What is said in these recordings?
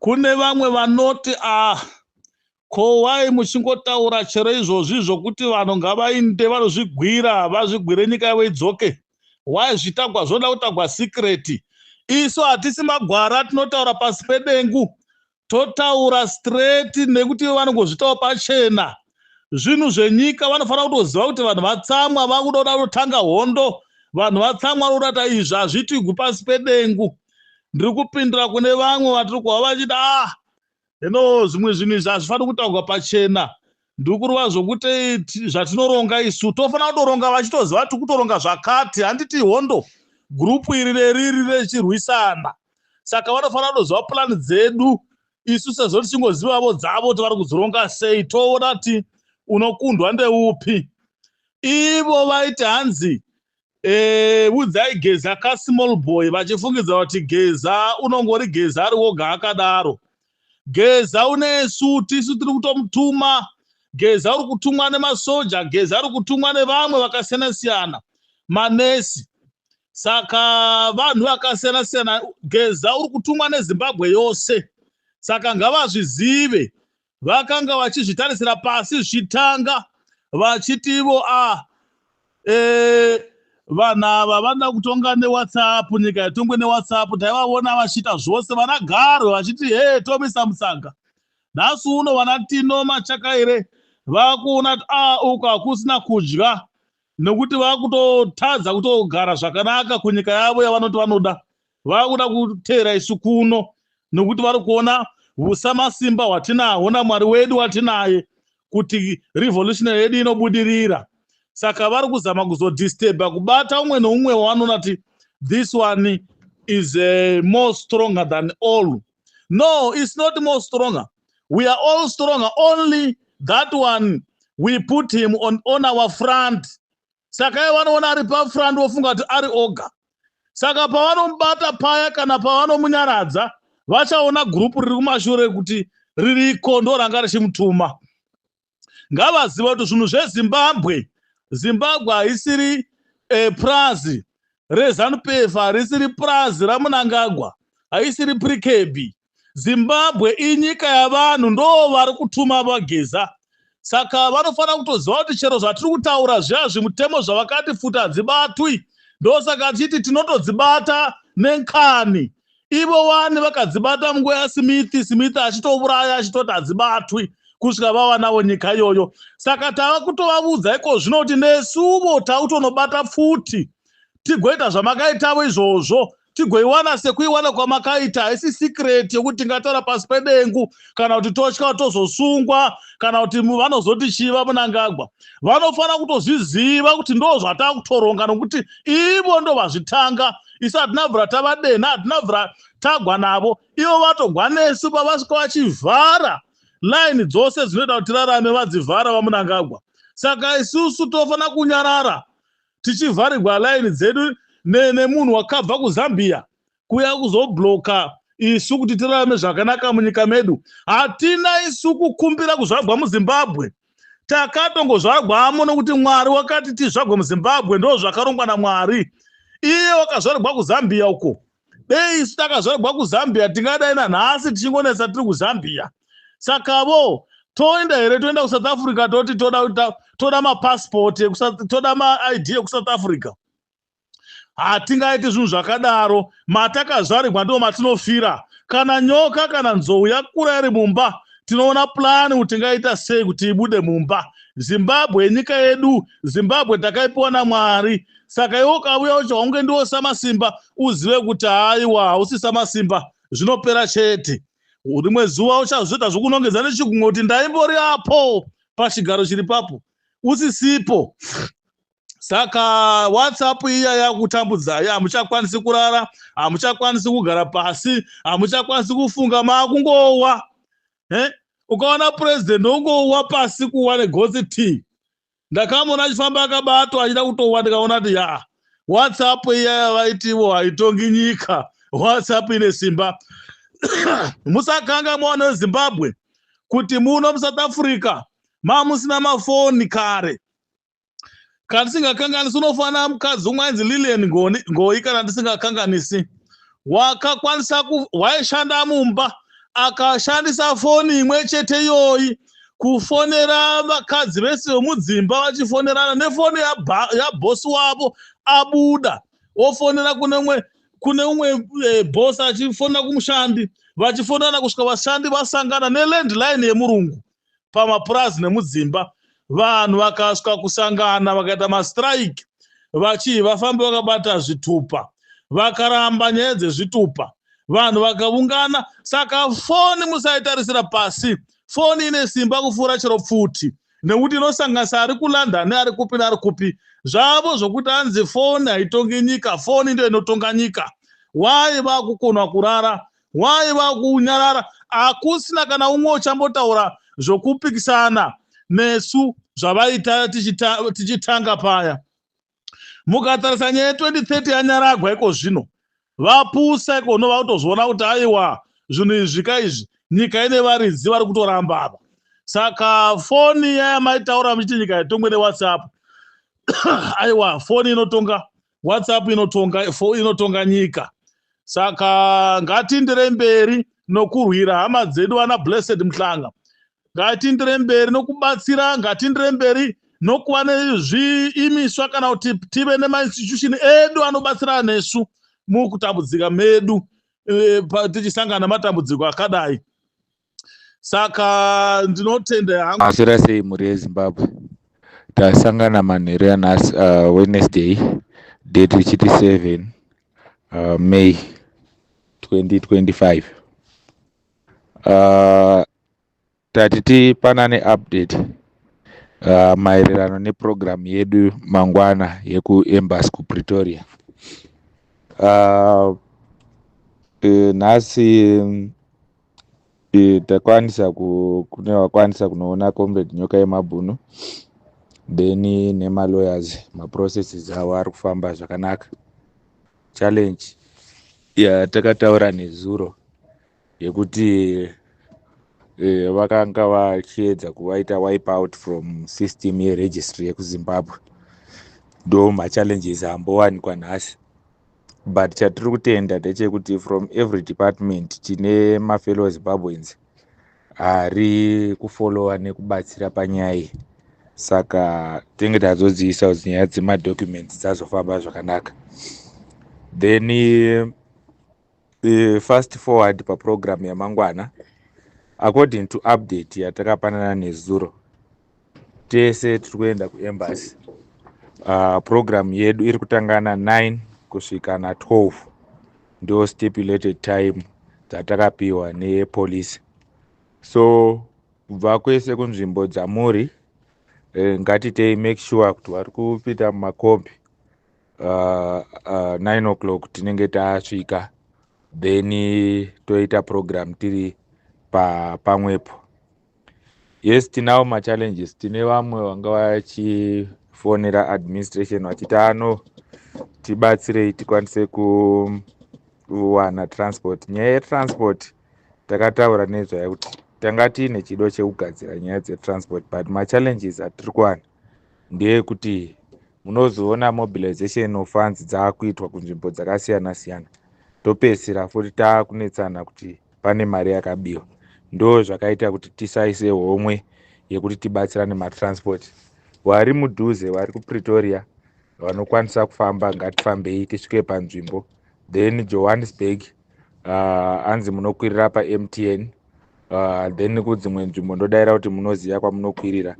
kune vamwe vanoti ko wai muchingotaura chero izvozvi zvokuti vanhu ngavainde vanozvigwira vazvigwire nyika yavo idzoke. Wai zvitagwa zvoda kutagwa secret. Isu hatisi magwara tinotaura pasi pedengu. Totaura straight nekuti vanongozvitaura pachena. Zvinhu zvenyika vanofanira kutoziva kuti vanhu vatsamwa vakuda kutanga hondo. Vanhu vatsamwa vanoda kuti izvi hazviitigwi pasi pedengu. Ndiri kupindura kune vamwe vatiri kuva vachiti zvimwe zvinhu izvi hazvifaniri kutaurwa pachena. Ndiri kureva zvokuti zvatinoronga isu tofanira kutoronga vachitoziva kuti kutoronga zvakati, handiti hondo gurupu iri neriri rechirwisana. Saka vanofanira kutoziva purani dzedu. Isu sezvo tichingozivavo dzavo kuti vari kudzironga sei, toona kuti unokundwa ndeupi. Ivo vaiti hanzi udzai Geza ka-small boy, vachifungidza kuti Geza unongori Geza ari woga akadaro. Geza une suti, isu tiri kutomutuma. Geza uri kutumwa nemasoja, Geza ari kutumwa nevamwe vakasiyana-siyana, manesi. Saka vanhu vakasiyana-siyana, Geza uri kutumwa neZimbabwe yose. Saka ngavazvizive. Vakanga vachizvitarisira pasi zvichitanga vachiti ivo vanhu ava vanoda kutonga neWhatsApp, nyika yatongwe neWhatsApp. Taivavona vachiita zvose, vanagaro vachiti tomisa musanga. Nhasi uno vana Tino Machakaire vakuona kuti uku hakusina kudya, nekuti vakutotadza kutogara zvakanaka kunyika yavo yavanoti vanoda. Vakuda kutera isu kuno nekuti vari kuona usamasimba hwatinahwo naMwari wedu watinaye kuti revolutionary yedu inobudirira. Saka vari kuzama kuzodisturba, kubata umwe neumwe wavanoona kuti this one is more stronger than all. No, it's not more stronger. We are all stronger. Only that one we put him on our front. Saka vanoona ari pa front vofunga kuti ari oga. Saka pavanomubata paya kana pavanomunyaradza, vachaona gurupu riri kumashure kuti ririko ndo ranga richimutuma. Ngavaziva kuti zvinhu zveZimbabwe, Zimbabwe haisiri prazi reZANU-PF, harisiri prazi raMnangagwa, haisiri Prikebi. Zimbabwe inyika yavanhu, ndo vari kutuma vaGeza. Saka vanofanira kutoziva kuti chero zvatiri kutaura zviya zvimutemo zvavakati futa hadzibatwi. Ndosaka tichiti tinotodzibata nenkani. Ivo vane vakadzibata munguva yaSmith achitouraya achitoti hadzibatwi kusvika vava navo nyika iyoyo. Saka tava kutovavudza iko zvino kuti nesuvo tautonobata futi tigoita zvamakaitavo izvozvo, tigoiwana sekuiwana kwamakaita. Haisi secret yokuti tingataura pasi pedengu kana kuti totya tozosungwa kana kuti vanozoti chiva Mnangagwa. Vanofanira kutozviziva kuti ndo zvatakutoronga nokuti ivo ndo vazvitanga. Isu hatina bvura tavadena, hatina bvura tagwa navo. Ivo vatogwa nesu pavasvika vachivhara line dzose dzinoita kuti tirarame, vadzivhara vaMnangagwa. Saka isusu tofanira kunyarara tichivharirwa line dzedu nemunhu wakabva kuZambia kuya kuzobloka isu kuti tirarame zvakanaka munyika medu. Hatina isu kukumbira kuzvagwa muZimbabwe. Takatongozvagwamo nokuti Mwari wakati tizvagwe muZimbabwe, ndo zvakarongwa naMwari. Iye wakazvarirwa kuZambia uko. Dei isu takazvarirwa kuZambia, tingadai nanhasi tichingonetsa tiri kuZambia. Saka toenda here, toenda kuSouth Africa toti toda mapassport, toda maID ekuSouth Africa. Hatingaiti zvinhu zvakadaro. Matakazvarirwa ndo matinofira. Kana nyoka kana nzou yakura iri mumba, tinoona plani kuti tingaita sei kuti ibude mumba. Zimbabwe nyika yedu, Zimbabwe takaipiwa naMwari. Saka iwe ukauya uchi haunge ndiwo samasimba, uzive kuti haiwa hausi samasimba, zvinopera chete. Rimwe zuva uchazviita zvokunongedza nechigunwe kuti ndaimbori apo pachigaro chiri papo, usisipo. Saka WhatsApp iya yakutambudza, hamuchakwanisi kurara, hamuchakwanisi kugara pasi, hamuchakwanisi kufunga, makungowa. Ukaona president ungowa pasi kuwa negotsi tea. Ndakamona achifamba akabatwa achida kutowa, ndikaona kuti WhatsApp iya yavaitiwo haitongi nyika. WhatsApp ine simba. Musakanga mwana weZimbabwe kuti muno muSouth Africa mamusina mafoni kare. Kana tisingakanganisi unofanira mukadzi umwe ainzi Lilian Ngoi, kana tisingakanganisi wakakwanisa waishanda mumba akashandisa foni imwe chete iyoyi kufonera vakadzi vese vemudzimba vachifonerana nefoni yabhosi wavo abuda ofonera kune umwe bhosi achifonera kumushandi vachifonana kusvika vashandi vasangana nelandline yemurungu pamapurazi nemudzimba. Vanhu vakasvika kusangana vakaita mastrike vafambi vakabata zvitupa vakaramba nyaya dzezvitupa vanhu vakaungana. Saka foni musaitarisira pasi, foni ine simba kupfuura chero pfuti nekuti inosanganisa ari kuLondon ari kupi neari kupi zvavo zvokuti anzi foni haitongi nyika, foni ndiyo inotonga nyika. Wai vakukona kurara, wai vakunyarara, hakusina kana umwe uchambotaura zvokupikisana nesu zvavaita tichitanga paya. Mukatarisa nyaya 2030 yanyaragwa iko zvino vapusa iko nova kutozviona kuti aiwa zvinhu izvika izvi nyika ine varidzi vari kutoramba apa. Saka foni yaya maitaura muchiti nyika yatongwe neWhatsApp aiwa foni inotonga, WhatsApp inotonga nyika. Saka ngatiendere mberi nokurwira hama dzedu ana Blessed Mhlanga, ngatiendere mberi nokubatsira, ngatiendere mberi nokuva nezviimiswa kana kuti tive nemainstitution edu anobatsira nesu mukutambudzika medu tichisangana nematambudziko akadai. Saka ndinotenda hangu asira sei muri yeZimbabwe tasangana manheru anhasi Wednesday date ichiti 7 May 2025. Tati tipanane update maererano neprogram yedu mangwana yekuembassy kuPretoria. Nhasi kune wakwanisa kunoona Comrade Nyoka Yemabhunu then nemalawyers maprocesses avo ari kufamba zvakanaka. Challenge yatakataura nezuro yekuti vakanga vachiedza kuvaita wipe out from system yeregistry yekuZimbabwe ndo machallenges ambowanikwa nhasi. But chatiri kutenda ndechekuti from every department tine mafellow Zimbabweans ari kufollowa nekubatsira panyaya iyi. Saka tinge tazodziisa kuti nyaya dzemadocuments dzazofamba zvakanaka. Then fast forward paprogram yamangwana, according to update yatakapanana nezuro, tese tiri kuenda kuembassy. Program yedu iri kutangana 9 kusvika na 12 ndo stipulated time dzatakapiwa nepolisi. So kubva kwese kunzvimbo dzamuri ngatitei make sure kuti vari kupita mumakombi 9 o'clock tinenge tasvika, then toita program tiri pamwepo. Yes, tinawo machallenges. Tine vamwe vanga vachifonera administration vachiti tibatsirei tikwanise kuwana transport. Nyaya yetransport takataura nezvayo kuti tanga tiine chido chekugadzira nyaya dzetransport, but machallenges atiri kuwana ndeyekuti munozoona mobilization of funds dzaakuitwa kunzvimbo dzakasiyana siyana, topedzisira futi taakunetsana kuti pane mari yakabiwa. Ndo zvakaita kuti tisaise homwe yekuti tibatsirane matransport. Vari mudhuze, vari kuPretoria vanokwanisa kufamba ngatifambei tisvike panzvimbo. Then Johannesburg anzi munokwirira paMTN, then kudzimwe nzvimbo ndodaira kuti munoziva kwamunokwirira,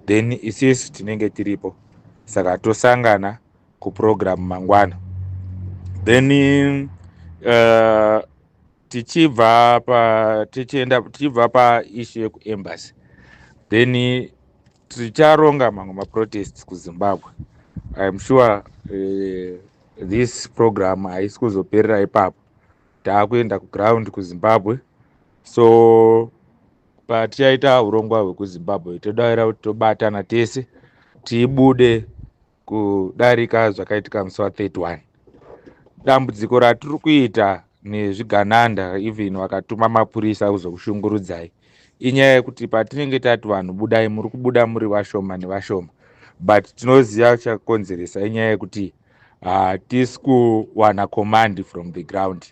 then isisi tinenge tiripo. Saka tosangana kuprogram mangwana. Then tichibva paishu yekuembassy, then ticharonga mamwe maprotests kuZimbabwe. I'm sure this program haisi kuzoperera ipapo, taakuenda kuground kuZimbabwe. So patichaita urongwa hwekuZimbabwe todaira kuti tobatana tese tibude kudarika zvakaitika musi wa31. Dambudziko ratiri kuita nezvigananda even vakatuma mapurisa kuzokushungurudzai inyaya yekuti patinenge tati vanhu budai, muri kubuda muri vashoma nevashoma, but tinoziva chakonzeresa inyaya yekuti hatisi kuwana command from the ground.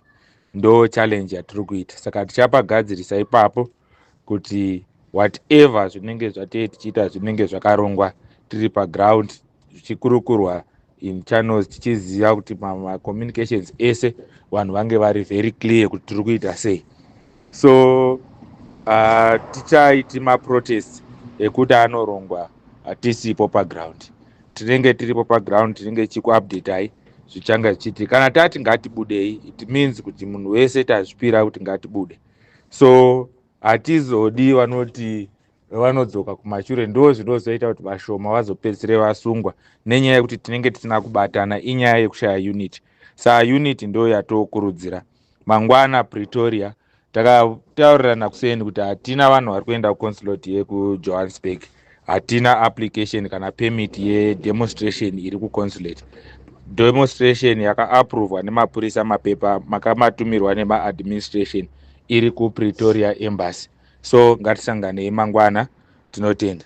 ndo challenge yatiri kuita. Saka tichapagadzirisa ipapo kuti whatever zvinenge zvatei tichiita zvinenge zvakarongwa tiri paground zvichikurukurwa in channels, tichiziva kuti communications ese vanhu vange vari very clear kuti tiri kuita sei. So tichaiti maprotest ekuti anorongwa tisipo paground. Tinenge tiripo paground, tinenge tichikuupdateai zvichanga zvichiitika. Kana tati ngatibudei, it means kuti munhu wese tazvipira kuti ngatibude. So hatizodi vanoti vanodzoka kumashure, ndo zvinozoita kuti vashoma vazopedzisira vasungwa nenyaya yekuti tinenge tisina kubatana, inyaya yekushaya unity. Saka unity ndo yatokurudzira. Mangwana Pretoria takataurirana kuseni kuti hatina vanhu vari kuenda kuconsulate yekuJohannesburg, hatina application kana permit yedemonstration iri kuconsulate. Demonstration yakaaprovwa nemapurisa, mapepa makamatumirwa nemaadministration iri kuPretoria embassy. So ngatisanganei mangwana, tinotenda.